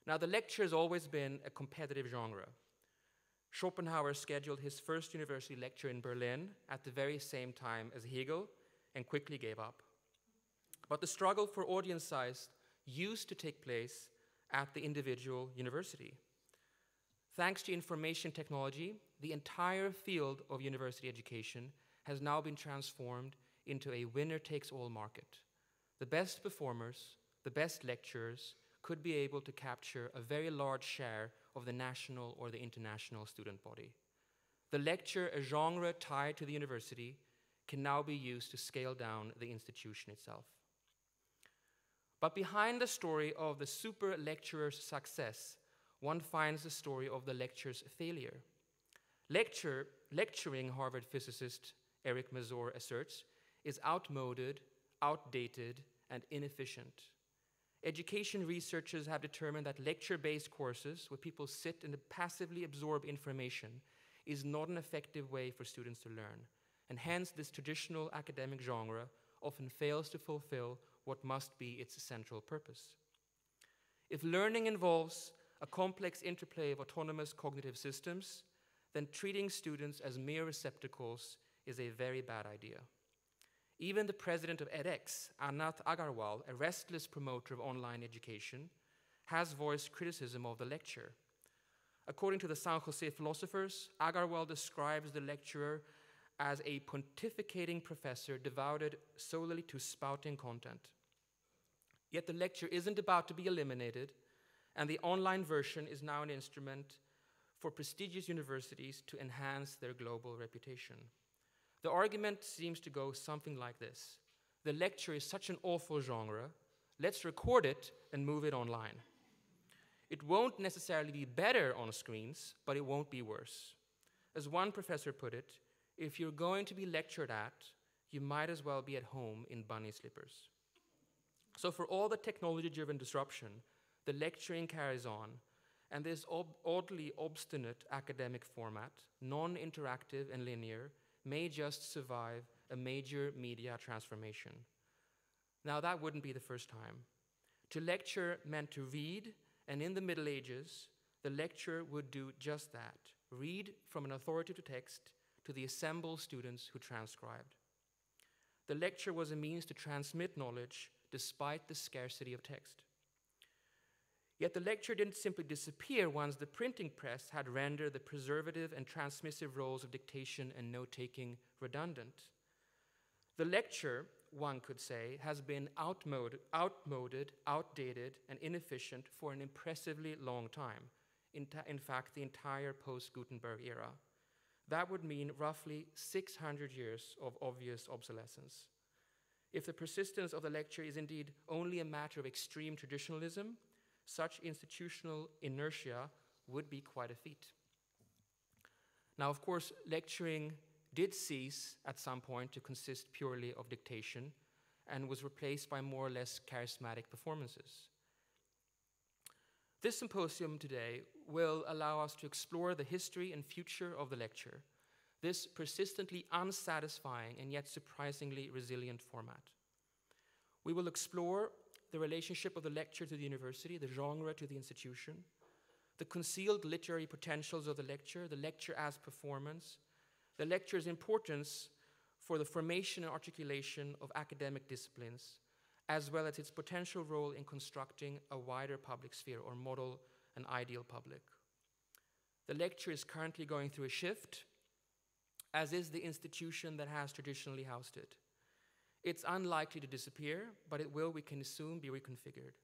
Now, the lecture has always been a competitive genre. Schopenhauer scheduled his first university lecture in Berlin at the very same time as Hegel and quickly gave up. But the struggle for audience size used to take place at the individual university. Thanks to information technology, the entire field of university education has now been transformed into a winner-takes-all market. The best performers, the best lecturers, could be able to capture a very large share of the national or the international student body. The lecture, a genre tied to the university, can now be used to scale down the institution itself. But behind the story of the super lecturer's success, one finds the story of the lecturer's failure. Lecturing, Harvard physicist Eric Mazur asserts, is outmoded, outdated, and inefficient. Education researchers have determined that lecture-based courses, where people sit and passively absorb information, is not an effective way for students to learn, and hence this traditional academic genre often fails to fulfill what must be its central purpose. If learning involves a complex interplay of autonomous cognitive systems, then treating students as mere receptacles is a very bad idea. Even the president of edX, Anant Agarwal, a restless promoter of online education, has voiced criticism of the lecture. According to the San Jose philosophers, Agarwal describes the lecturer as a pontificating professor devoted solely to spouting content. Yet the lecture isn't about to be eliminated, and the online version is now an instrument for prestigious universities to enhance their global reputation. The argument seems to go something like this. The lecture is such an awful genre, let's record it and move it online. It won't necessarily be better on screens, but it won't be worse. As one professor put it, if you're going to be lectured at, you might as well be at home in bunny slippers. So for all the technology-driven disruption, the lecturing carries on, and this oddly obstinate academic format, non-interactive and linear, may just survive a major media transformation. Now, that wouldn't be the first time. To lecture meant to read, and in the Middle Ages, the lecturer would do just that, read from an authoritative text to the assembled students who transcribed. The lecture was a means to transmit knowledge despite the scarcity of text. Yet the lecture didn't simply disappear once the printing press had rendered the preservative and transmissive roles of dictation and note-taking redundant. The lecture, one could say, has been outmoded, outdated, and inefficient for an impressively long time. In fact, the entire post-Gutenberg era. That would mean roughly 600 years of obvious obsolescence. If the persistence of the lecture is indeed only a matter of extreme traditionalism, such institutional inertia would be quite a feat. Now, of course, lecturing did cease at some point to consist purely of dictation and was replaced by more or less charismatic performances. This symposium today will allow us to explore the history and future of the lecture, this persistently unsatisfying and yet surprisingly resilient format. We will explore the relationship of the lecture to the university, the genre to the institution, the concealed literary potentials of the lecture as performance, the lecture's importance for the formation and articulation of academic disciplines, as well as its potential role in constructing a wider public sphere or model an ideal public. The lecture is currently going through a shift, as is the institution that has traditionally housed it. It's unlikely to disappear, but it will, we can assume, be reconfigured.